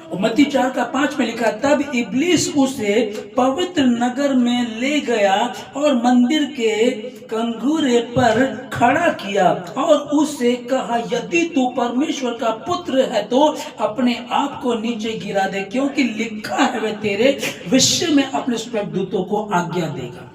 और मत्ती 4:5 में लिखा, तब इब्लीस उसे पवित्र नगर में ले गया और मंदिर के कंगूरे पर खड़ा किया और उससे कहा, यदि तू परमेश्वर का पुत्र है तो अपने आप को नीचे गिरा दे, क्योंकि लिखा है वह तेरे विषय में अपने स्वर्गदूतों को आज्ञा देगा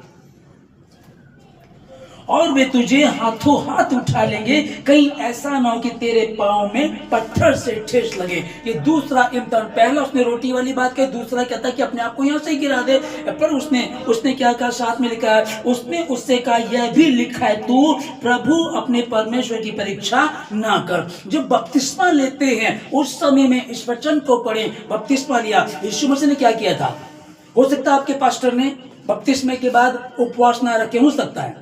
और वे तुझे हाथों हाथ उठा लेंगे, कहीं ऐसा ना हो कि तेरे पांव में पत्थर से ठेस लगे। ये दूसरा इम्तिहान। पहला उसने रोटी वाली बात कही, दूसरा कहता कि अपने आप को यहां से गिरा दे। पर उसने क्या कहा? साथ में लिखा है, उसने उससे कहा, यह भी लिखा है, तू प्रभु अपने परमेश्वर की परीक्षा ना कर। जब बपतिस्मा लेते हैं उस समय में इस वचन को पढ़े, बपतिस्मा लिया, यीशु मसीह ने क्या किया था? हो सकता है आपके पास्टर ने बपतिस्मे के बाद उपवास ना रखे, हो सकता है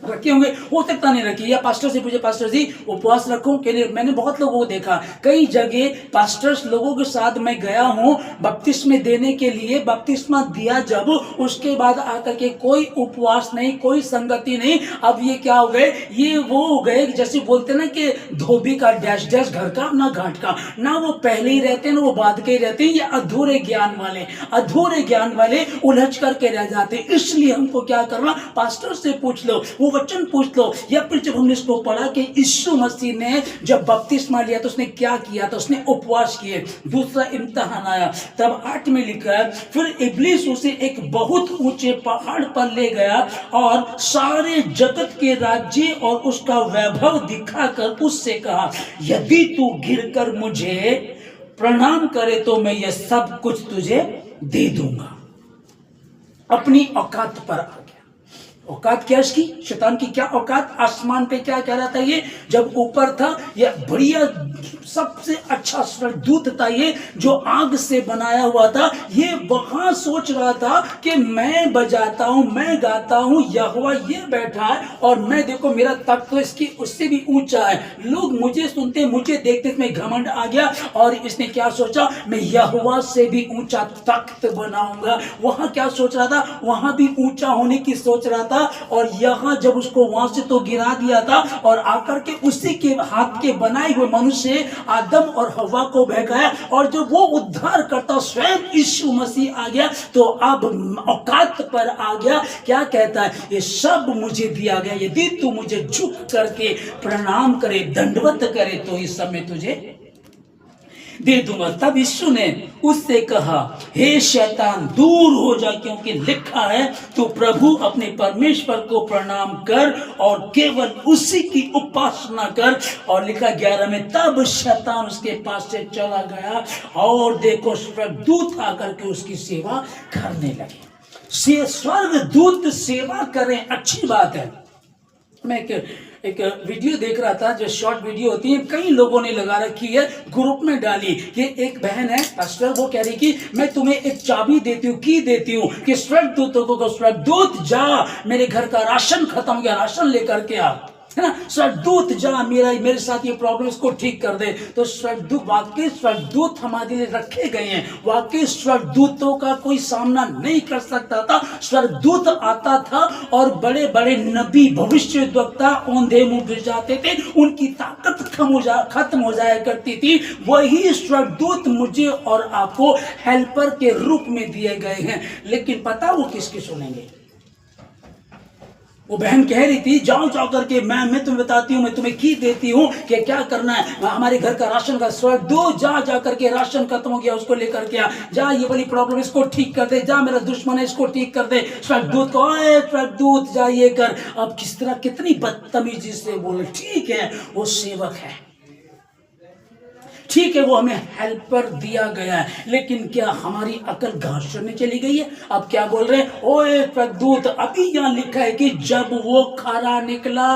रखे होंगे, हो सकता नहीं रखी, या पास्टर से पूछे, पास्टर जी उपवास रखूं के लिए? मैंने बहुत लोगों को देखा, कई जगह पास्टर्स लोगों के साथ मैं गया हूं बपतिस्मे देने के लिए। बपतिस्मा दिया जब, उसके बाद आकर के कोई उपवास नहीं, कोई संगति नहीं। अब ये क्या हो गए? ये वो हो गए जैसे बोलते ना कि धोबी का डैश डैश, घर का ना घाट का, ना वो पहले ही रहते हैं ना वो बाद के ही रहते हैं। ये अधूरे ज्ञान वाले उलझ करके रह जाते। इसलिए हमको क्या करना? पास्टर से पूछ लो, वो वचन पूछ लो, या फिर जब हमने इसको पढ़ा कि यीशु मसीह ने जब बपतिस्मा लिया तो उसने क्या किया था? उसने उपवास किए। दूसरा इम्तिहान आया, तब 8 में लिखा है, फिर इब्लीस उसे एक बहुत ऊंचे पहाड़ पर ले गया और सारे जगत के राज्य और उसका वैभव दिखाकर उससे कहा, यदि तू गिरकर मुझे प्रणाम करे तो मैं यह सब कुछ तुझे दे दूंगा। अपनी औकात पर आ गया। औकात क्या इसकी? शैतान की क्या औकात? आसमान पे क्या कह रहा था ये? जब ऊपर था, ये बढ़िया सबसे अच्छा स्वर्गदूत था, ये जो आग से बनाया हुआ था, ये वहां सोच रहा था कि मैं बजाता हूं, मैं गाता हूं, यहोवा ये बैठा है और मैं देखो मेरा तख्त तो इसकी उससे भी ऊंचा है। लोग मुझे सुनते, मुझे देखते, इसमें घमंड आ गया और इसने क्या सोचा? मैं यहोवा से भी ऊंचा तख्त बनाऊंगा। वहां क्या सोच रहा था? वहां भी ऊंचा होने की सोच रहा था। और यहां जब उसको वहां से तो गिरा दिया था और आकर के उसी के हाथ के बनाए हुए मनुष्य आदम और हवा को बहकाया, और जब वो उद्धार करता स्वयं यीशु मसीह आ गया तो अब औकात पर आ गया। क्या कहता है? ये सब मुझे दिया गया, यदि तू मुझे झुक करके प्रणाम करे, दंडवत करे तो इस समय तुझे दे दूंगा। तब यीशु ने उससे कहा, हे शैतान दूर हो जा, क्योंकि लिखा है, तू प्रभु अपने परमेश्वर को प्रणाम कर और केवल उसी की उपासना कर। और लिखा 11 में, तब शैतान उसके पास से चला गया और देखो स्वर्गदूत आकर के उसकी सेवा करने लगे। स्वर्गदूत सेवा करें, अच्छी बात है। मैं एक वीडियो देख रहा था, जो शॉर्ट वीडियो होती है, कई लोगों ने लगा रखी है, ग्रुप में डाली कि एक बहन है पास्टर, वो कह रही कि मैं तुम्हें एक चाबी देती हूँ, की देती हूँ कि स्वर्गदूतों को, स्वर्गदूत जा मेरे घर का राशन खत्म हो गया, राशन लेकर के आ, है ना, स्वर्गदूत जा मेरे साथ ये प्रॉब्लम इसको ठीक कर दे। तो स्वर्गदूत, वाकई स्वर्गदूत हमारे लिए रखे गए हैं। वाकई स्वर्गदूतों का कोई सामना नहीं कर सकता था। स्वर्गदूत आता था और बड़े बड़े नबी, भविष्यद्वक्ता औंधे मुंह गिर जाते थे, उनकी ताकत खत्म हो जाया करती थी। वही स्वर्गदूत मुझे और आपको हेल्पर के रूप में दिए गए हैं। लेकिन पता वो किसकी सुनेंगे? वो बहन कह रही थी, जाओ करके मैं तुम्हें बताती हूँ, मैं तुम्हें की देती हूँ कि क्या करना है। हमारे घर का राशन का स्वर्गदूत जा करके राशन खत्म हो गया, उसको लेकर के आ, जा ये वाली प्रॉब्लम इसको ठीक कर दे, जा मेरा दुश्मन है इसको ठीक कर दे। स्वर्गदूत को, स्वर्गदूत जा ये कर। अब किस तरह, कितनी बदतमीजी से बोले। ठीक है, वो सेवक है, ठीक है, वो हमें हेल्पर दिया गया है, लेकिन क्या हमारी अकल घास चढ़ने चली गई है? अब क्या बोल रहे हैं? ओए प्रदूत, अभी यहां लिखा है कि जब वो खरा निकला।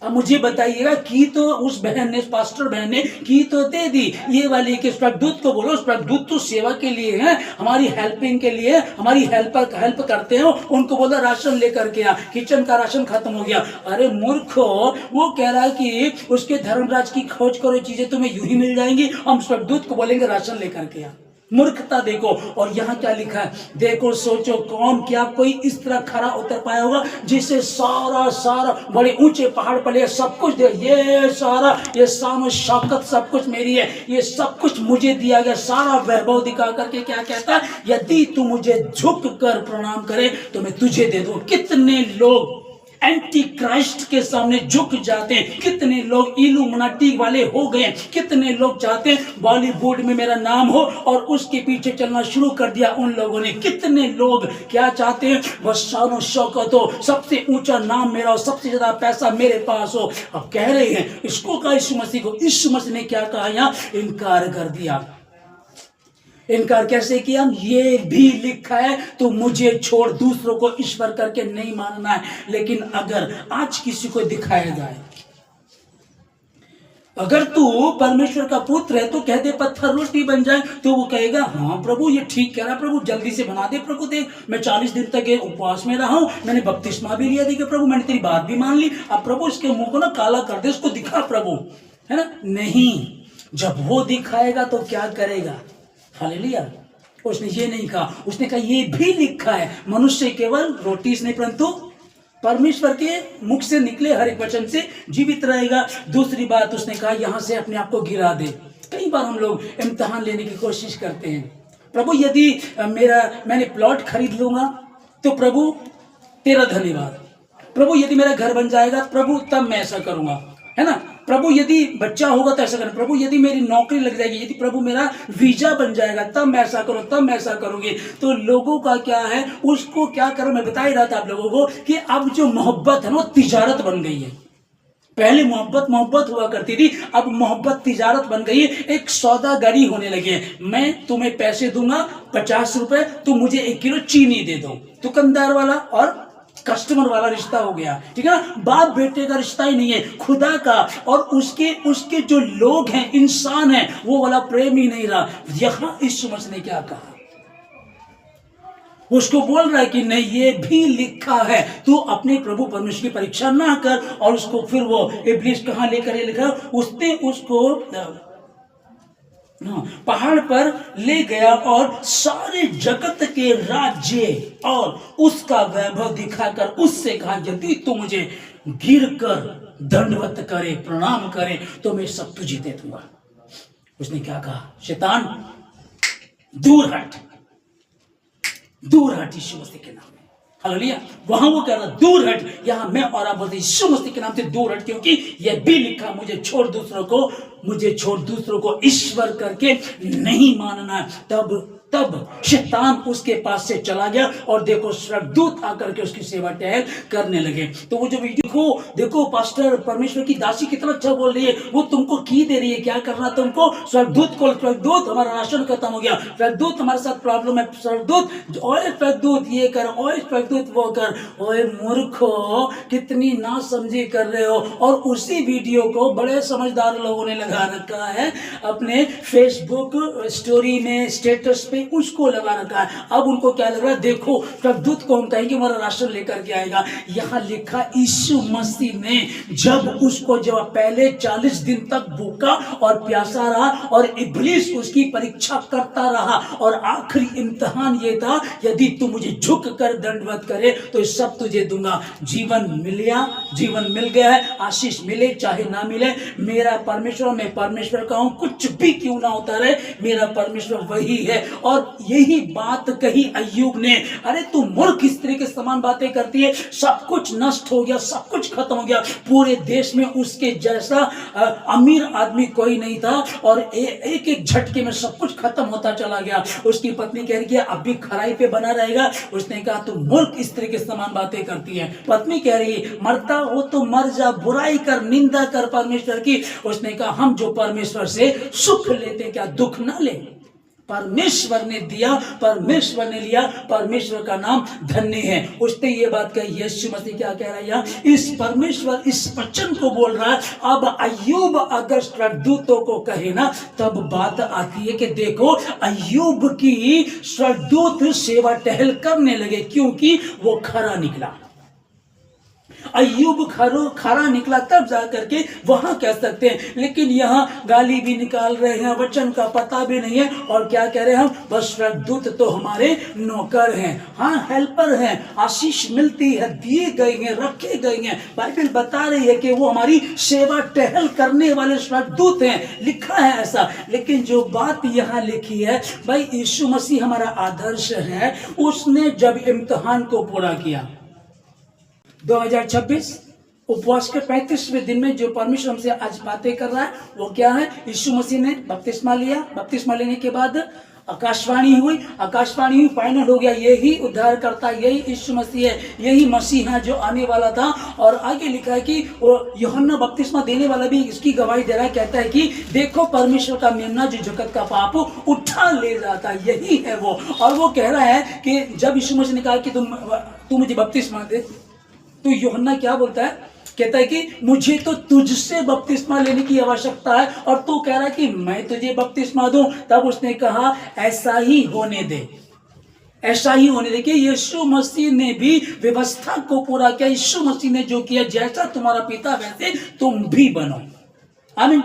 अब मुझे बताइएगा, की तो उस बहन ने, पास्टर बहन ने की तो दे दी ये वाली कि स्वर्गदूत को बोलो, स्वर्गदूत तो सेवा के लिए है, हमारी हेल्पिंग के लिए, हमारी हेल्प करते हो, उनको बोला राशन लेकर के आ, किचन का राशन खत्म हो गया। अरे मूर्खो, वो कह रहा है कि उसके धर्मराज की खोज करो, चीजें तुम्हें यूं ही मिल जाएंगी, हम स्वर्गदूत को बोलेंगे राशन लेकर के आ। मूर्खता देखो। और यहाँ क्या लिखा है, देखो सोचो कौन, क्या कोई इस तरह खरा उतर पाया होगा जिसे सारा सारा बड़े ऊंचे पहाड़ पर सब कुछ दे, ये सारा ये शान शौकत सब कुछ मेरी है, ये सब कुछ मुझे दिया गया, सारा वैभव दिखा करके क्या कहता है, यदि तू मुझे झुक कर प्रणाम करे तो मैं तुझे दे दूं। कितने लोग एंटी क्राइस्ट के सामने झुक जाते हैं, कितने लोग इल्यूमिनाटी वाले हो गए, कितने लोग चाहते हैं बॉलीवुड में मेरा नाम हो और उसके पीछे चलना शुरू कर दिया उन लोगों ने। कितने लोग क्या चाहते हैं, बस शान शौकत हो, सबसे ऊंचा नाम मेरा हो, सबसे ज्यादा पैसा मेरे पास हो। अब कह रहे हैं इसको कहा यीशु मसीह को, यीशु मसीह ने क्या कहा, यहाँ इनकार कर दिया। इनकार कैसे किया, ये भी लिखा है तो मुझे छोड़ दूसरों को ईश्वर करके नहीं मानना है। लेकिन अगर आज किसी को दिखाया जाए, अगर तू परमेश्वर का पुत्र है तो कह दे पत्थर रोटी बन जाए, तो वो कहेगा हाँ प्रभु ये ठीक कह रहा है, प्रभु जल्दी से बना दे, प्रभु देख मैं 40 दिन तक उपवास में रहा हूं, मैंने बपतिस्मा भी लिया, देखिए प्रभु मैंने तेरी बात भी मान ली, अब प्रभु इसके मुंह को ना काला कर दे, उसको दिखा प्रभु, है ना। नहीं, जब वो दिखाएगा तो क्या करेगा, हालेलुया। उसने ये नहीं कहा, उसने कहा ये भी लिखा है मनुष्य केवल रोटी से नहीं परंतु परमेश्वर के मुख से निकले हर एक वचन से जीवित रहेगा। दूसरी बात उसने कहा यहां से अपने आप को गिरा दे। कई बार हम लोग इम्तिहान लेने की कोशिश करते हैं, प्रभु यदि मैंने प्लॉट खरीद लूंगा तो प्रभु तेरा धन्यवाद, प्रभु यदि मेरा घर बन जाएगा प्रभु तब मैं ऐसा करूंगा, है ना। प्रभु यदि बच्चा होगा तो ऐसा करना, प्रभु यदि मेरी नौकरी लग जाएगी, यदि प्रभु मेरा वीजा बन जाएगा तब मैं ऐसा करूँ, तब मैं ऐसा करूंगी। तो लोगों का क्या है, उसको क्या करो, मैं बता ही रहा था आप लोगों को कि अब जो मोहब्बत है वो तिजारत बन गई है। पहले मोहब्बत हुआ करती थी, अब मोहब्बत तिजारत बन गई है, एक सौदागरी होने लगी है। मैं तुम्हें पैसे दूंगा 50 रुपए, तुम मुझे 1 किलो चीनी दे दो, दुकानदार वाला और कस्टमर वाला रिश्ता हो गया, ठीक है ना। बाप बेटे का रिश्ता ही नहीं है, खुदा का और उसके जो लोग हैं, इंसान हैं, वो वाला प्रेम ही नहीं रहा। यहां यीशु मसीह ने क्या कहा, उसको बोल रहा है कि नहीं ये भी लिखा है, तू अपने प्रभु परमेश्वर की परीक्षा ना कर। और उसको फिर वो इब्लीस कहां लेकर लिखा, उसने उसको पहाड़ पर ले गया और सारे जगत के राज्य और उसका वैभव दिखाकर उससे कहा यदि तू मुझे गिरकर दंडवत करे, प्रणाम करे तो मैं सब तुझे दे दूंगा। उसने क्या कहा, शैतान दूर हट, दूर हट यीशु मसीह के नाम में, हालेलुया। वहां वो कह रहा दूर हट, यहां मैं और आप बोलते यीशु मसीह के नाम से दूर हट, क्योंकि यह भी लिखा मुझे छोड़ दूसरों को ईश्वर करके नहीं मानना। तब शैतान उसके पास से चला गया और देखो स्वर्गदूत आकर के उसकी सेवा टहल करने लगे। तो वो जो देखो पास्टर परमेश्वर की दासी कितना अच्छा बोल रही है, वो तुमको की दे रही है, क्या करना तुमको, स्वर्गदूत हमारा राशन खत्म हो गया, स्वर्गदूत हमारे साथ प्रॉब्लम है, स्वर्गदूत ये कर, ओए स्वर्गदूत वो कर। ओए मूर्खो, कितनी ना समझी कर रहे हो। और उसी वीडियो को बड़े समझदार लोगों ने लगा रखा है अपने फेसबुक स्टोरी में, स्टेटस पे उसको लगा रखा है। अब उनको क्या लग रहा है, देखो स्वर्गदूत को हम कहेंगे हमारा राशन लेकर के आएगा। यहाँ लिखा यीशु मसीह ने जब पहले 40 दिन तक भूखा और प्यासा रहा और इब्लीस उसकी परीक्षा करता रहा और आखिरी इम्तिहान ये था यदि तू मुझे झुक कर दंडवत करे तो सब तुझे दूंगा। जीवन मिल गया है, आशीष मिले चाहे ना मिले, मेरा परमेश्वर, मैं परमेश्वर का हूं, कुछ भी क्यों ना होता रहे मेरा परमेश्वर वही है। और यही बात कही अय्यूब ने, अरे तू मूर्ख स्त्री के समान बातें करती है, सब कुछ नष्ट हो गया, सब कुछ खत्म हो गया, पूरे देश में उसके जैसा अमीर आदमी कोई नहीं था और एक एक झटके में सब कुछ खत्म होता चला गया। उसकी पत्नी कह रही है अब भी खराई पे बना रहेगा। उसने कहा तू मूर्ख स्त्री के समान बातें करती है। पत्नी कह रही है मरता हो तो मर जा, बुराई कर, निंदा कर परमेश्वर की। उसने कहा हम जो परमेश्वर से सुख लेते क्या दुख ना ले। परमेश्वर ने दिया, परमेश्वर ने लिया, परमेश्वर का नाम धन्य है। उसने ये बात कही। यीशु मसीह क्या कह रहा है, इस परमेश्वर इस वचन को बोल रहा है। अब अय्यूब अगर स्वर्गदूतों को कहे ना, तब बात आती है कि देखो अय्यूब की स्वर्गदूत सेवा टहल करने लगे क्योंकि वो खरा निकला। अय्यूब खरा निकला तब जा करके वहां कह सकते हैं, लेकिन यहाँ गाली भी निकाल रहे हैं, वचन का पता भी नहीं है, और क्या कह रहे हैं हम, बस स्वर्गदूत तो हमारे नौकर हैं, हाँ हेल्पर हैं, आशीष मिलती है, दिए गए हैं, रखे गए हैं। बाइबल बता रही है कि वो हमारी सेवा टहल करने वाले स्वर्गदूत हैं, लिखा है ऐसा। लेकिन जो बात यहाँ लिखी है भाई, यीशु मसीह हमारा आदर्श है, उसने जब इम्तिहान को पूरा किया 2026 उपवास के 35वें दिन में जो परमेश्वर हमसे आज बातें कर रहा है वो क्या है, यीशु मसीह ने बपतिस्मा लिया, बपतिस्मा लेने के बाद आकाशवाणी हुई, फाइनल हो गया, यही उद्धार करता, यही यीशु मसीह है, यही मसीह है जो आने वाला था। और आगे लिखा है कि यूहन्ना बपतिस्मा देने वाला भी इसकी गवाही दे रहा है, कहता है कि देखो परमेश्वर का मेमना जो जगत का पाप उठा ले जाता, यही है वो। और वो कह रहा है कि जब यीशु मसीह ने कहा कि तू मुझे बपतिस्मा दे, तो यूहन्ना क्या बोलता है, कहता है कि मुझे तो तुझसे बपतिस्मा लेने की आवश्यकता है, और तू कह रहा है कि मैं तुझे बपतिस्मा दूं। तब उसने कहा ऐसा ही होने दे, ऐसा ही होने दे। कि यीशु मसीह ने भी व्यवस्था को पूरा किया, यीशु मसीह ने जो किया, जैसा तुम्हारा पिता वैसे तुम भी बनो, आमीन,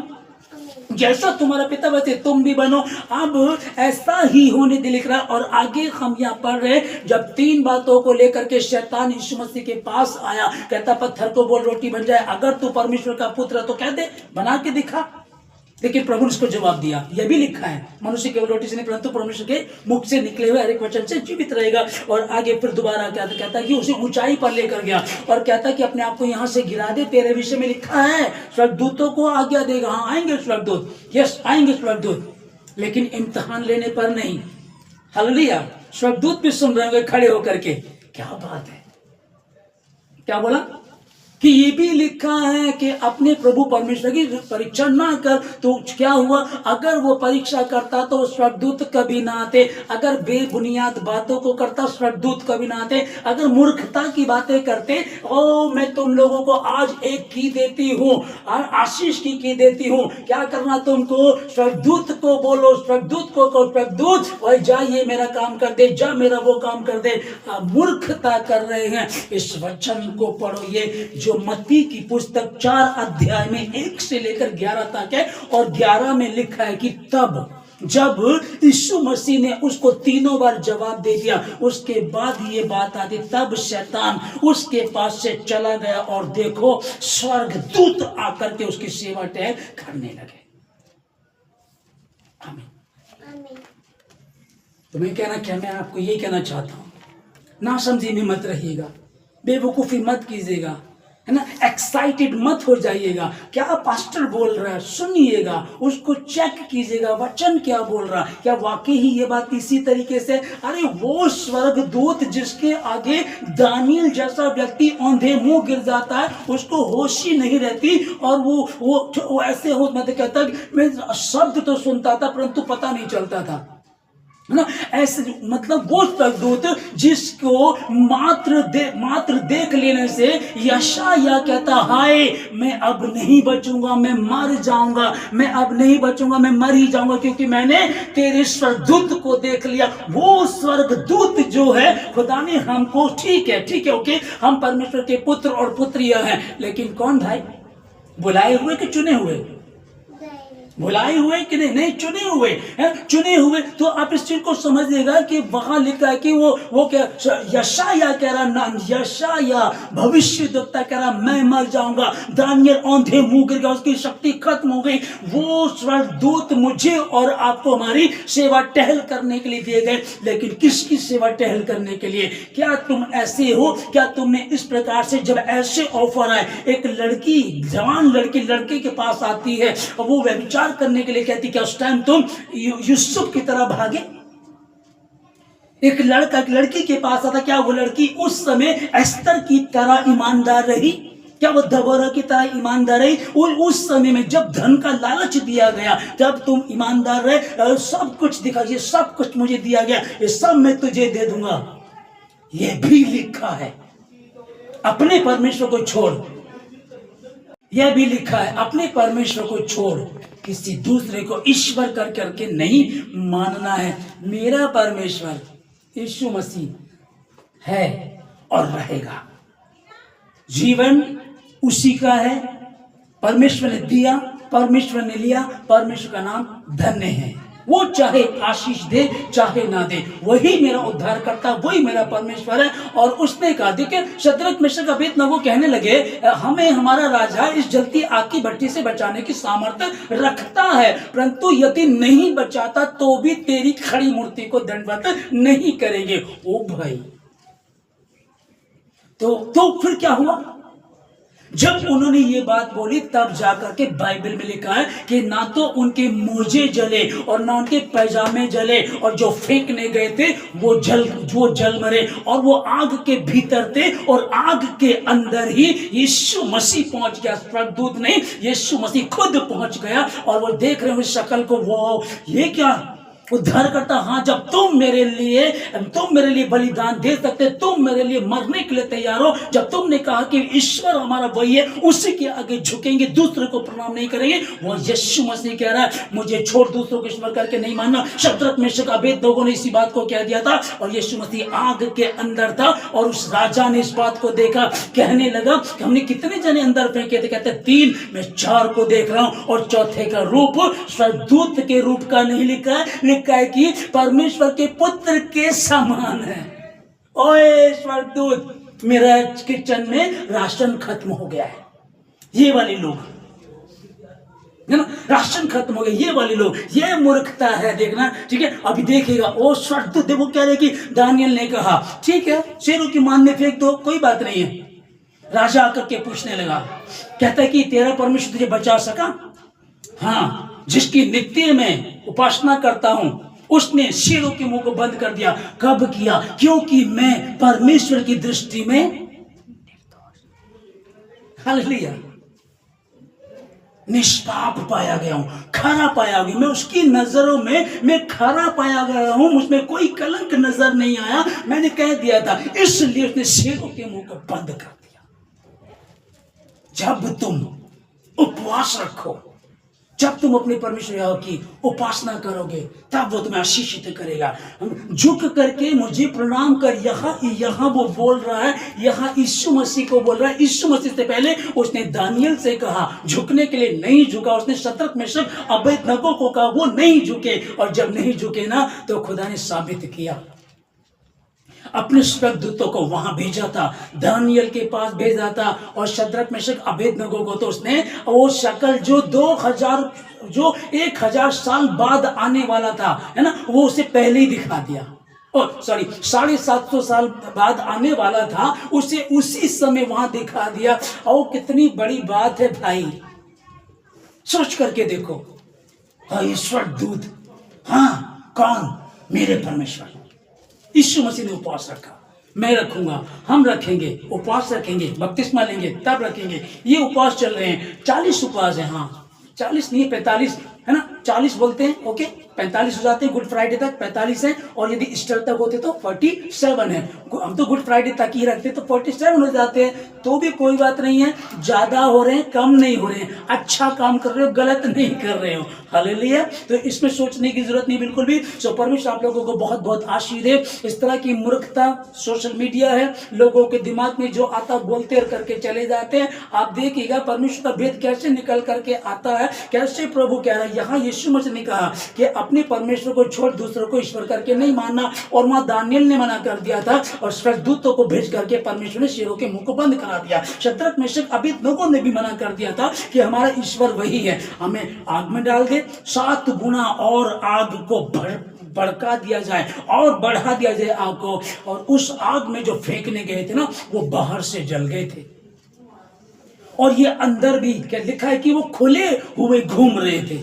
जैसा तुम्हारा पिता वैसे तुम भी बनो। अब ऐसा ही होने दे लिख रहा है। और आगे हम यहाँ पढ़ रहे, जब 3 बातों को लेकर के शैतान यीशु मसीह के पास आया, कहता पत्थर को बोल रोटी बन जाए, अगर तू परमेश्वर का पुत्र है तो कह दे, बना के दिखा। लेकिन प्रभु ने उसको जवाब दिया, यह भी लिखा है, मनुष्य केवल रोटी से नहीं परंतु परमेश्वर के मुख से निकले हुए हर एक वचन से जीवित रहेगा। और आगे फिर दोबारा क्या कहता है कि उसे ऊंचाई पर लेकर गया, और कहता है कि अपने आप को यहां से गिरा दे, तेरे विषय में लिखा है स्वर्गदूतों को आज्ञा देगा। हाँ आएंगे स्वर्गदूत, यस आएंगे स्वर्गदूत, लेकिन इम्तिहान लेने पर नहीं। हालेलुया, स्वर्गदूत भी सुन रहे होंगे खड़े होकर के, क्या बात है, क्या बोला कि ये भी लिखा है कि अपने प्रभु परमेश्वर की परीक्षा ना कर। तो क्या हुआ, अगर वो परीक्षा करता तो स्वर्गदूत कभी ना आते, अगर बेबुनियाद बातों को करता स्वर्गदूत कभी ना आते, अगर मूर्खता की बातें करते, ओ मैं तुम लोगों को आज एक की देती हूँ, आशीष की देती हूँ, क्या करना तुमको, स्वर्गदूत को बोलो, स्वर्गदूत को कहो, स्वर्गदूत वही जा ये मेरा काम कर दे, जा मेरा वो काम कर दे। मूर्खता कर रहे हैं। इस वचन को पढ़ो, ये जो मत्ती की पुस्तक 4 अध्याय में 1 से लेकर 11 तक है, और 11 में लिखा है कि तब जब यीशु मसीह ने उसको 3 बार जवाब दे दिया, उसके बाद ये बात आती, तब शैतान उसके पास से चला गया, और देखो स्वर्गदूत आकर के उसकी सेवा टहल करने लगे। आमीन। तो मैं कहना क्या, मैं आपको ये कहना चाहता हूं, ना समझी में मत रहिएगा, बेवकूफी मत कीजिएगा, है ना, एक्साइटेड मत हो जाइएगा। क्या पास्टर बोल रहा है सुनिएगा, उसको चेक कीजिएगा, वचन क्या बोल रहा है, क्या वाकई ही ये बात इसी तरीके से। अरे वो स्वर्गदूत जिसके आगे दानियल जैसा व्यक्ति औंधे मुंह गिर जाता है, उसको होश ही नहीं रहती, और वो ऐसे हो, मतलब कहता मैं शब्द तो सुनता था परंतु पता नहीं चलता था, है ना, ऐसे मतलब वो स्वर्गदूत जिसको मात्र देख लेने से यशायाह कहता, हाय मैं अब नहीं बचूंगा, मैं मर जाऊंगा, मैं अब नहीं बचूंगा, मैं मर ही जाऊंगा, क्योंकि मैंने तेरे स्वर्गदूत को देख लिया। वो स्वर्गदूत जो है, खुदा ने हमको, ठीक है ओके, हम परमेश्वर के पुत्र और पुत्रियां हैं, लेकिन कौन भाई, बुलाए हुए कि चुने हुए, बुलाए हुए कि नहीं चुने हुए हैं, चुने हुए। तो आप इस चीज को समझिएगा कि वहां लिखा है कि वो क्या, यशायाह कह रहा, यशायाह भविष्यद्वक्ता कह रहा मैं मर जाऊंगा, दानियल औंधे मुंह गिर गया, उसकी शक्ति खत्म हो गई। वो स्वर्गदूत मुझे और आपको हमारी सेवा टहल करने के लिए दिए गए, लेकिन किसकी सेवा टहल करने के लिए? क्या तुम ऐसे हो, क्या तुमने इस प्रकार से, जब ऐसे ऑफर आए, एक लड़की, जवान लड़के के पास आती है और वो व्यभिचार करने के लिए कहती, क्या उस टाइम तुम यूसुफ की तरह भागे? एक लड़की के पास आता, क्या वो लड़की उस समय एस्तर की तरह ईमानदार रही? क्या वो दबोरा की तरह ईमानदार रही? उस समय में जब धन का लालच दिया गया, जब तुम ईमानदार रहे, सब कुछ दिखा, ये सब कुछ मुझे दिया गया, ये सब मैं तुझे दे दूंगा। ये भी लिखा है, अपने परमेश्वर को छोड़। यह भी लिखा है, अपने परमेश्वर को छोड़, किसी दूसरे को ईश्वर कर करके नहीं मानना है। मेरा परमेश्वर यीशु मसीह है और रहेगा। जीवन उसी का है, परमेश्वर ने दिया, परमेश्वर ने लिया, परमेश्वर का नाम धन्य है। वो चाहे आशीष दे चाहे ना दे, वही मेरा उद्धार करता, वही मेरा परमेश्वर है। और उसने कहा, देखिए शद्रक मेशक अबेदनगो कहने लगे, हमें हमारा राजा इस जलती आग की भट्टी से बचाने की सामर्थ्य रखता है, परंतु यदि नहीं बचाता तो भी तेरी खड़ी मूर्ति को दंडवत नहीं करेंगे। ओ भाई, तो फिर क्या हुआ? जब उन्होंने ये बात बोली तब जाकर के बाइबल में लिखा है कि ना तो उनके मोजे जले और ना उनके पैजामे जले, और जो फेंकने गए थे वो जल मरे, और वो आग के भीतर थे और आग के अंदर ही यीशु मसीह पहुंच गया। स्वर्गदूत नहीं, यीशु मसीह खुद पहुंच गया। और वो देख रहे हो इस शक्ल को, वो ये क्या उद्धार करता, हाँ जब तुम मेरे लिए बलिदान दे सकते, तुम मेरे लिए मरने के लिए तैयार हो, जब तुमने कहा कि ईश्वर हमारा वही है, उसी के आगे झुकेंगे, दूसरे को प्रणाम नहीं करेंगे। वो यीशु मसीह कह रहा है, मुझे छोड़ दूसरों को ईश्वर करके नहीं मानना। शद्रक मेशक अबेदनगो ने इसी बात को कह दिया था, और यीशु मसीह आग के अंदर था, और उस राजा ने इस बात को देखा, कहने लगा कि हमने कितने जने अंदर फेंके थे? कहते 3, मैं 4 को देख रहा हूं, और चौथे का रूप स्वर्गदूत के रूप का नहीं लिखा है, लिखा है कि परमेश्वर के पुत्र के समान है। ओए स्वर्गदूत, मेरा किचन में राशन खत्म हो गया है, ये वाले लोग है ना, राशन खत्म हो गया, ये वाले लोग, ये मूर्खता है, देखना ठीक है। अभी देखिएगा, ओ स्वर्गदूत देखो कह रहे कि दानियल ने कहा ठीक है शेरों की मान में फेंक दो, कोई बात नहीं है। राजा आकर के पूछने लगा, कहता है कि तेरा परमेश्वर तुझे बचा सका? हाँ, जिसकी नित्य में उपासना करता हूं उसने शेरों के मुंह को बंद कर दिया। कब किया? क्योंकि मैं परमेश्वर की दृष्टि में हालेलुया निष्पाप पाया गया हूं, खरा पाया गया, मैं उसकी नजरों में मैं खरा पाया गया हूं, मुझमें कोई कलंक नजर नहीं आया। मैंने कह दिया था, इसलिए उसने शेरों के मुंह को बंद कर दिया। जब तुम उपवास रखो, जब तुम अपने परमेश्वर की उपासना करोगे, तब वो तुम्हें आशीषित करेगा। झुक करके मुझे प्रणाम कर, यहाँ वो बोल रहा है, यहाँ यीशु मसीह को बोल रहा है। यीशु मसीह से पहले उसने दानियल से कहा झुकने के लिए, नहीं झुका। उसने शद्रक मेशक अबेदनगो को कहा, वो नहीं झुके, और जब नहीं झुके ना तो खुदा ने साबित किया, अपने स्वर्गदूतों को वहां भेजा था, दानियल के पास भेजा था। और शद्रक मेशक अबेदनगो को तो उसने वो शक्ल जो 1000 साल बाद आने वाला था, है ना, वो उसे पहले ही दिखा दिया। और सॉरी 750 साल बाद आने वाला था, उसे उसी समय वहां दिखा दिया। और कितनी बड़ी बात है भाई, सोच करके देखो। हाँ, स्वर्गदूत, हाँ कौन? मेरे परमेश्वर। यीशु मसीह ने उपवास रखा, मैं रखूंगा, हम रखेंगे, उपवास रखेंगे, बपतिस्मा लेंगे तब रखेंगे। ये उपवास चल रहे हैं, 40 उपवास है। हाँ 40 नहीं 45 है ना, 40 बोलते हैं, ओके 45 हो जाते हैं, गुड फ्राइडे तक 45 है, और यदि ईस्टर तक होते तो 47 है। हम तो गुड फ्राइडे तक ही रखते तो 47 हो जाते हैं, तो भी कोई बात नहीं है। ज्यादा हो रहे हैं, कम नहीं हो रहे हैं, अच्छा काम कर रहे हो, गलत नहीं कर रहे हो, हालेलुया। तो इसमें सोचने की जरूरत नहीं बिल्कुल भी। सो परमेश्वर आप लोगों को बहुत बहुत आशीष दे। इस तरह की मूर्खता सोशल मीडिया है, लोगों के दिमाग में जो आता बोलते करके चले जाते हैं। आप देखिएगा परमेश्वर का भेद कैसे निकल करके आता है, कैसे प्रभु कह रहा है। यहाँ यीशु मसीह ने कहा कि अपने परमेश्वर को छोड़ दूसरों को ईश्वर करके नहीं मानना, और वहां दानियल ने मना कर दिया था, और स्वर्गदूतों को भेज करके परमेश्वर ने शेरों के मुंह को बंद करा दिया। शद्रक मेशक अबेदनगो ने भी मना कर दिया था कि हमारा ईश्वर वही है, हमें आग में डाल दे, 7 गुना और आग को भड़का दिया जाए और बढ़ा दिया जाए आग को। और उस आग में जो फेंकने गए थे ना, वो बाहर से जल गए थे। और ये अंदर भी क्या लिखा है कि वो खुले हुए घूम रहे थे।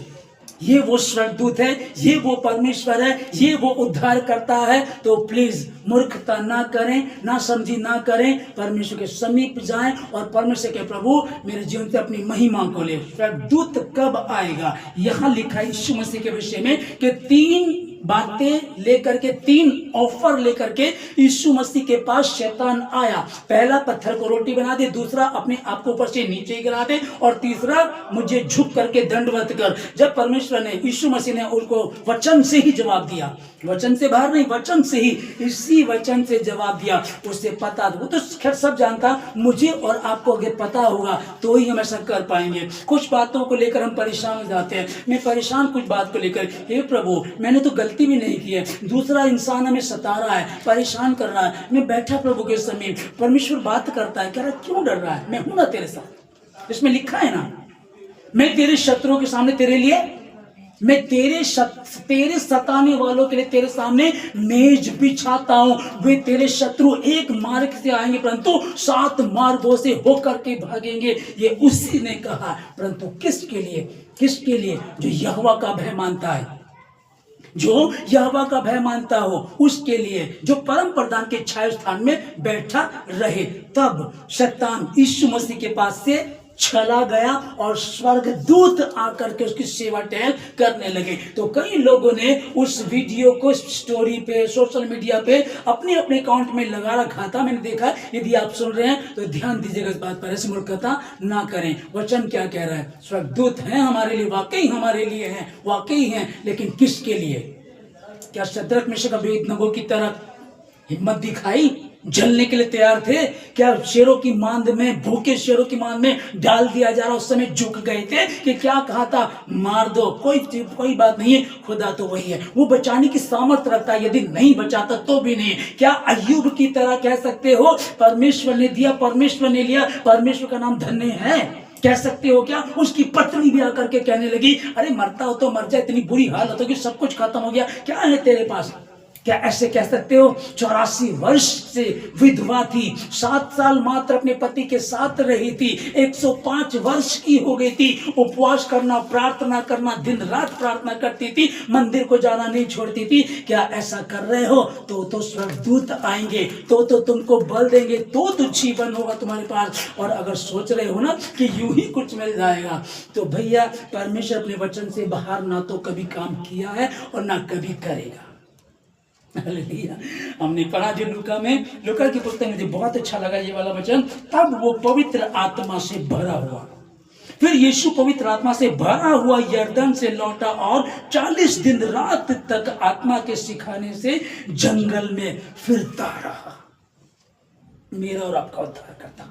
ये वो स्वर्गदूत है, ये वो परमेश्वर है, ये वो उद्धार करता है। तो प्लीज मूर्खता ना करें, ना समझी ना करें, परमेश्वर के समीप जाएं और परमेश्वर के प्रभु मेरे जीवन से अपनी महिमा को ले। स्वर्गदूत कब आएगा? यहाँ लिखा है यीशु मसीह के विषय में कि 3 बातें लेकर के, 3 ऑफर लेकर के यीशु मसीह के पास शैतान आया। पहला, पत्थर को रोटी बना दे, दूसरा, अपने आप को ऊपर से नीचे गिरा दे, और तीसरा, मुझे झुक करके दंडवत कर। जब परमेश्वर ने, यीशु मसीह ने उनको वचन से ही जवाब दिया, वचन से बाहर नहीं, वचन से ही, इसी वचन से जवाब दिया, उससे पता, वो तो खैर सब जानता, मुझे और आपको अगर पता होगा तो ही हम ऐसा कर पाएंगे। कुछ बातों को लेकर हम परेशान हो जाते हैं। मैं परेशान कुछ बात को लेकर, हे प्रभु मैंने तो गलती भी नहीं की है, दूसरा इंसान हमें सता रहा है, परेशान कर रहा है, मैं बैठा प्रभु के समीप, परमेश्वर बात करता है, कह रहा क्यों डर रहा है, मैं हूं ना तेरे साथ। इसमें लिखा है ना, मैं तेरे शत्रुओं के सामने तेरे लिए, मैं तेरे सताने वालों के लिए तेरे सामने मेज बिछाता हूं। वे तेरे शत्रु एक मार्ग से आएंगे परंतु 7 मार्गों से होकर के भागेंगे, ये उसी ने कहा। परंतु किसके लिए? किसके लिए? जो यहोवा का भय मानता है, जो यहोवा का भय मानता हो, उसके लिए, जो परम प्रधान के छाया स्थान में बैठा रहे। तब शैतान यीशु मसीह के पास से चला गया और स्वर्गदूत आकर के उसकी सेवा टहल करने लगे। तो कई लोगों ने उस वीडियो को स्टोरी पे, सोशल मीडिया पे अपने अपने अकाउंट में लगा रखा था। मैंने देखा, यदि आप सुन रहे हैं तो ध्यान दीजिएगा इस बात पर, ऐसी मूर्खता ना करें। वचन क्या कह रहा है? स्वर्गदूत हैं हमारे लिए, वाकई हमारे लिए हैं, वाकई हैं, लेकिन किसके लिए? क्या शद्रक मेशक अबेदनगो की तरह हिम्मत दिखाई, जलने के लिए तैयार थे? क्या शेरों की मांद में, भूखे शेरों की मांद में डाल दिया जा रहा, उस समय झुक गए थे कि क्या कहा था? मार दो, कोई बात नहीं है, खुदा तो वही है, वो बचाने की सामर्थ्य रखता है, यदि नहीं बचाता तो भी नहीं। क्या अय्यूब की तरह कह सकते हो परमेश्वर ने दिया, परमेश्वर ने लिया, परमेश्वर का नाम धन्य है, कह सकते हो क्या? उसकी पत्नी भी आकर के कहने लगी, अरे मरता हो तो मर जाए, इतनी बुरी हालत हो कि सब कुछ खत्म हो गया, क्या है तेरे पास? क्या ऐसे कह सकते हो? 84 वर्ष से विधवा थी, 7 साल मात्र अपने पति के साथ रही थी, 105 वर्ष की हो गई थी, उपवास करना, प्रार्थना करना, दिन रात प्रार्थना करती थी, मंदिर को जाना नहीं छोड़ती थी। क्या ऐसा कर रहे हो? तो स्वर्गदूत आएंगे, तो तुमको बल देंगे, तो जीवन होगा तुम्हारे पास। और अगर सोच रहे हो ना कि यूं ही कुछ मिल जाएगा, तो भैया परमेश्वर अपने वचन से बाहर ना तो कभी काम किया है और ना कभी करेगा। हालेलुया। हमने पढ़ा जो लूका की पुस्तक में, मुझे बहुत अच्छा लगा ये वाला वचन। तब वो पवित्र आत्मा से भरा हुआ, फिर यीशु पवित्र आत्मा से भरा हुआ यरदन से लौटा और 40 दिन रात तक आत्मा के सिखाने से जंगल में फिरता रहा। मेरा और आपका उद्धार करता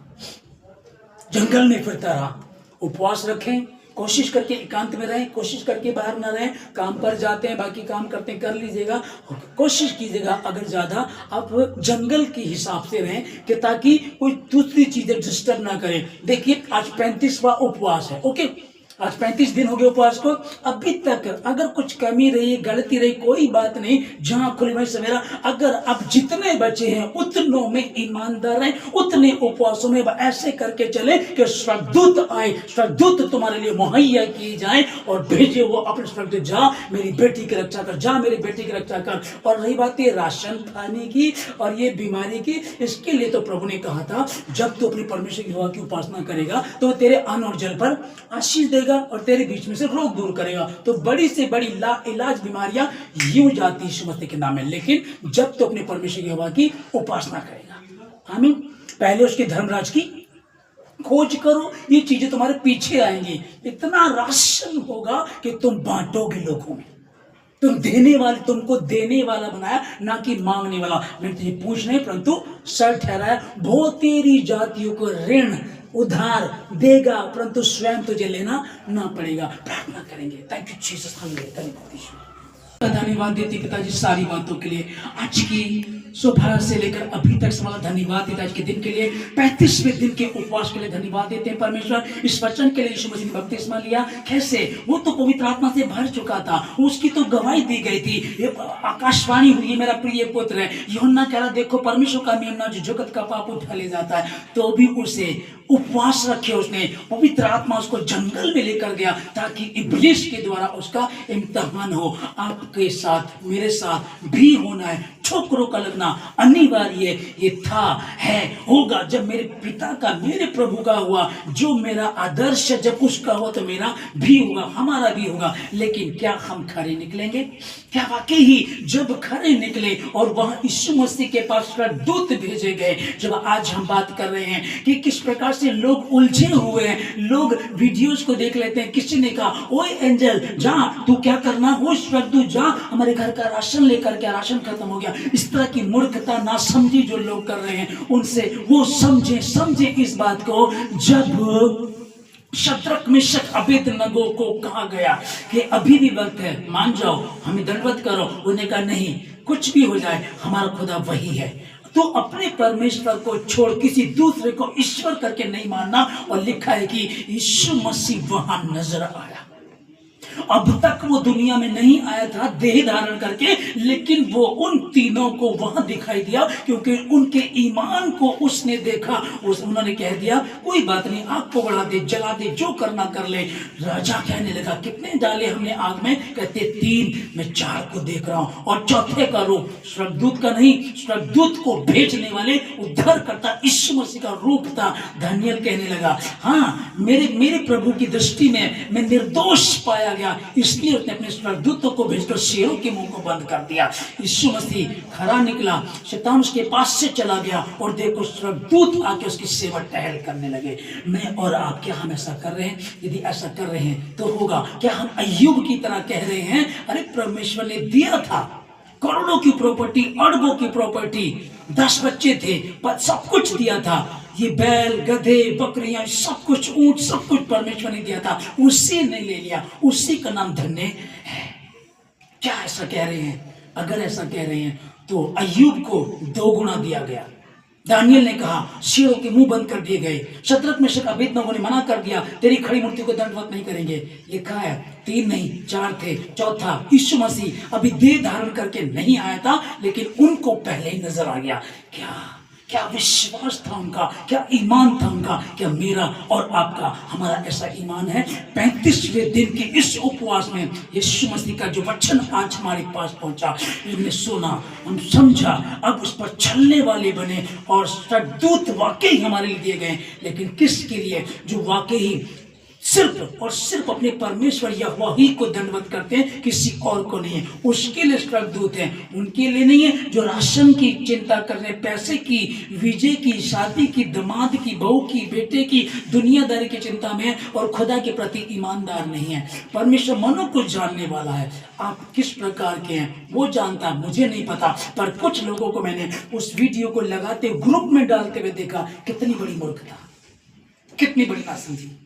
जंगल में फिरता रहा। उपवास रखें, कोशिश करके एकांत में रहें, कोशिश करके बाहर ना रहें। काम पर जाते हैं, बाकी काम करते हैं, कर लीजिएगा, कोशिश कीजिएगा अगर ज़्यादा आप जंगल के हिसाब से रहें कि ताकि कोई दूसरी चीज़ें डिस्टर्ब ना करें। देखिए आज 35वां उपवास है, ओके, आज 35 दिन हो गए उपवास को। अभी तक अगर कुछ कमी रही, गलती रही, कोई बात नहीं, जहां खुली भाई सवेरा, अगर अब जितने बचे हैं उतनों में ईमानदार रहें, उतने उपवासों में ऐसे करके चले कि स्वर्गदूत आए, स्वर्गदूत तुम्हारे लिए मुहैया किए जाए और भेजे वो अपने स्वर्गदूत, जा मेरी बेटी की रक्षा कर, जा मेरी बेटी की रक्षा कर। और रही बात ये राशन खाने की और ये बीमारी की, इसके लिए तो प्रभु ने कहा था जब तू अपनी परमेश्वर की की उपासना करेगा तो तेरे अन्न और जल पर आशीष देगा और तेरे बीच में से रोग दूर करेगा। तो बड़ी से बड़ी लाइलाज बीमारियां यूं जाती यीशु मसीह के नाम में, लेकिन जब तो अपने परमेश्वर की हवा की उपासना करेगा। आमीन। पहले उसके धर्मराज की खोज करो, ये चीजें तुम्हारे पीछे आएंगी। इतना राशन होगा कि तुम बांटोगे लोगों में। तुम देने वाले, तुमको देने वाला बनाया, ना कि मांगने वाला। मैं तुझे पूछ नहीं परंतु सर ठहराया, वो तेरी जातियों को ऋण उधार देगा परंतु स्वयं तुझे लेना ना पड़ेगा। प्रार्थना करेंगे। थैंक यू जीसस, धन्यवाद देते पिताजी सारी बातों के लिए, आज की सुबह से लेकर अभी तक समाला धन्यवाद देते, आज के दिन के लिए, 35वें दिन के उपवास के लिए धन्यवाद देते हैं परमेश्वर। इस वचन के लिए यीशु मसीह ने बपतिस्मा लिया, कैसे? वो तो पवित्र आत्मा से भर चुका था, उसकी तो गवाही दी गई थी, आकाशवाणी हुई, मेरा प्रिय पुत्र है। यूहन्ना कह रहा, देखो परमेश्वर का मेमना जो जगत का पाप उठा ले जाता है, तो भी उसे उपवास रखे, उसने पवित्र आत्मा उसको जंगल में लेकर गया ताकि इब्लीस के द्वारा उसका इम्तिहान हो। आपके साथ मेरे साथ भी होना है। ठोकरों का लगना अनिवार्य ये था, है, होगा। जब मेरे पिता का, मेरे प्रभु का हुआ, जो मेरा आदर्श है, जब उसका हुआ तो मेरा भी होगा, हमारा भी होगा। लेकिन क्या हम खरे निकलेंगे? क्या वाकई ही जब खरे निकले और वहां यीशु मसीह के पास दूत भेजे गए? जब आज हम बात कर रहे हैं कि किस प्रकार से लोग उलझे हुए हैं, लोग वीडियोस को देख लेते हैं। किसी ने कहा, ओए एंजल जा, तू क्या करना, वो स्वर्गदूत जा हमारे घर का राशन लेकर के, राशन खत्म हो गया। इस तरह की मूर्खता, नासमझी जो लोग कर रहे हैं, उनसे वो समझे इस बात को। जब शद्रक मेशक अबेदनगो को कहा गया कि अभी भी वक्त है, मान जाओ, हमें दंडवत करो, उन्होंने कहा नहीं, कुछ भी हो जाए हमारा खुदा वही है। तो अपने परमेश्वर को छोड़ किसी दूसरे को ईश्वर करके नहीं मानना। और लिखा है कि यीशु मसीह वहां नजर आया। अब तक वो दुनिया में नहीं आया था देह धारण करके, लेकिन वो उन तीनों को वहां दिखाई दिया, क्योंकि उनके ईमान को उसने देखा। उन्होंने कह दिया, कोई बात नहीं, आग को बढ़ा दे, जला दे, जो करना कर ले। राजा कहने लगा, कितने डाले हमने आग में? कहते 3, मैं 4 को देख रहा हूं, और चौथे का रूप स्वर्गदूत का नहीं, स्वर्गदूत को भेजने वाले उद्धारकर्ता यीशु मसीह का रूप था। दानियल कहने लगा, हाँ, मेरे प्रभु की दृष्टि में मैं निर्दोष पाया गया, इसलिए उसने अपने स्वर्गदूतों को भेजकर शेरों के मुंह को बंद कर दिया। यीशु मसीह खरा निकला, शैतान उसके पास से चला गया, और देखो स्वर्गदूत आके उसकी सेवा टहल करने लगे। मैं और आप, क्या हम ऐसा कर रहे हैं? यदि ऐसा कर रहे हैं तो होगा। क्या हम अय्यूब की तरह कह रहे हैं, अरे परमेश्वर ने दिया था, करोड़ों की प्रॉपर्टी, अरबों की प्रॉपर्टी, 10 बच्चे थे, सब कुछ दिया था, ये बैल, गधे, बकरियां, सब कुछ, ऊंट, सब कुछ परमेश्वर ने दिया था, उसी ने ले लिया, उसी का नाम धन्य है। क्या ऐसा कह रहे हैं? अगर ऐसा कह रहे हैं तो अय्यूब को 2 गुना दिया गया। दानियल ने कहा, शेरों के मुंह बंद कर दिए गए। शद्रक मेशक अबेदनगो ने मना कर दिया, तेरी खड़ी मूर्ति को दंडवत नहीं करेंगे। लिखा है 3 नहीं 4 थे, चौथा यीशु मसीह अभी देह धारण करके नहीं आया था, लेकिन उनको पहले ही नजर आ गया। क्या विश्वास था उनका, क्या ईमान था उनका, क्या मेरा और आपका, हमारा ऐसा ईमान है? 35वें दिन के इस उपवास में यीशु मसीह का जो वचन आज हमारे पास पहुंचा, हमने सुना, हम समझा, अब उस पर चलने वाले बने, और स्वर्गदूत वाकई हमारे लिए दिए गए। लेकिन किसके लिए? जो वाकई सिर्फ और सिर्फ अपने परमेश्वर यहोवा ही को दंडवत करते हैं, किसी और को नहीं है। उसके लिए स्वर्गदूत हैं, उनके लिए नहीं है। जो राशन की चिंता कर रहे, पैसे की, वीजे की, शादी की, दामाद की, बहू की, बेटे की, दुनियादारी की चिंता में है, और खुदा के प्रति ईमानदार नहीं है। परमेश्वर मनों को जानने वाला है। आप किस प्रकार के हैं वो जानता, मुझे नहीं पता, पर कुछ लोगों को मैंने उस वीडियो को लगाते, ग्रुप में डालते हुए देखा। कितनी बड़ी मूर्खता, कितनी बड़ी नासमझी।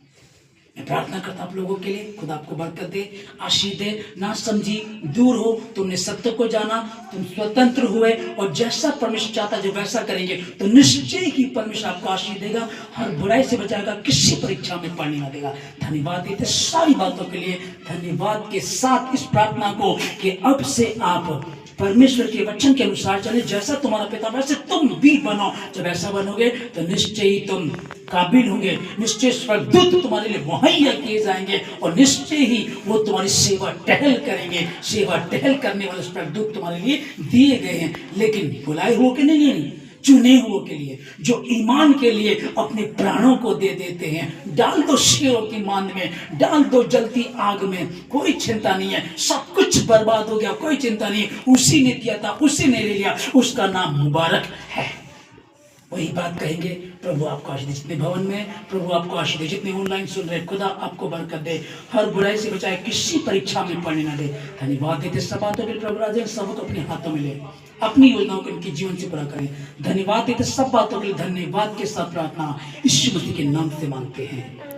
मैं प्रार्थना करता आप लोगों के लिए, खुदा आपको बरकत दे, आशीष दे। ना समझी दूर हो, तुमने सत्य को जाना, तुम स्वतंत्र हुए, और जैसा परमेश्वर चाहता जो वैसा करेंगे, तो निश्चय ही परमेश्वर आपको आशीष देगा, हर बुराई से बचाएगा, किसी परीक्षा में पड़ने ना देगा। धन्यवाद देते सारी बातों के लिए। धन्यवाद के साथ इस प्रार्थना को कि अब से आप परमेश्वर के वचन के अनुसार चले, जैसा तुम्हारा पिता वैसे तुम भी बनो। जब ऐसा बनोगे तो निश्चय ही तुम काबिल होंगे, निश्चय स्वर्गदूत तुम्हारे लिए मुहैया किए जाएंगे, और निश्चय ही वो तुम्हारी सेवा टहल करेंगे। सेवा टहल करने वाले स्वर्गदूत तुम्हारे लिए दिए गए हैं, लेकिन बुलाए हुए के नहीं, चुने हुए के लिए, जो ईमान के लिए अपने प्राणों को दे देते हैं। डाल दो शेरों की मांद में, डाल दो जलती आग में, कोई चिंता नहीं है। सब कुछ बर्बाद हो गया, कोई चिंता नहीं, उसी ने दिया था, उसी ने ले लिया, उसका नाम मुबारक है। वही बात कहेंगे। प्रभु आपको आशीष दे, जितने भवन में, प्रभु आपको आशीष दे, जितने ऑनलाइन सुन रहे, खुदा आपको बरकत दे, हर बुराई से बचाए, किसी परीक्षा में पड़ने ना दे। धन्यवाद देते सब बातों के प्रभु राजन, सबको अपने हाथों में ले, अपनी योजनाओं को इनके जीवन से पूरा करें। धन्यवाद देते सब बातों के लिए, धन्यवाद के साथ प्रार्थना यीशु मसीह के नाम से मांगते हैं।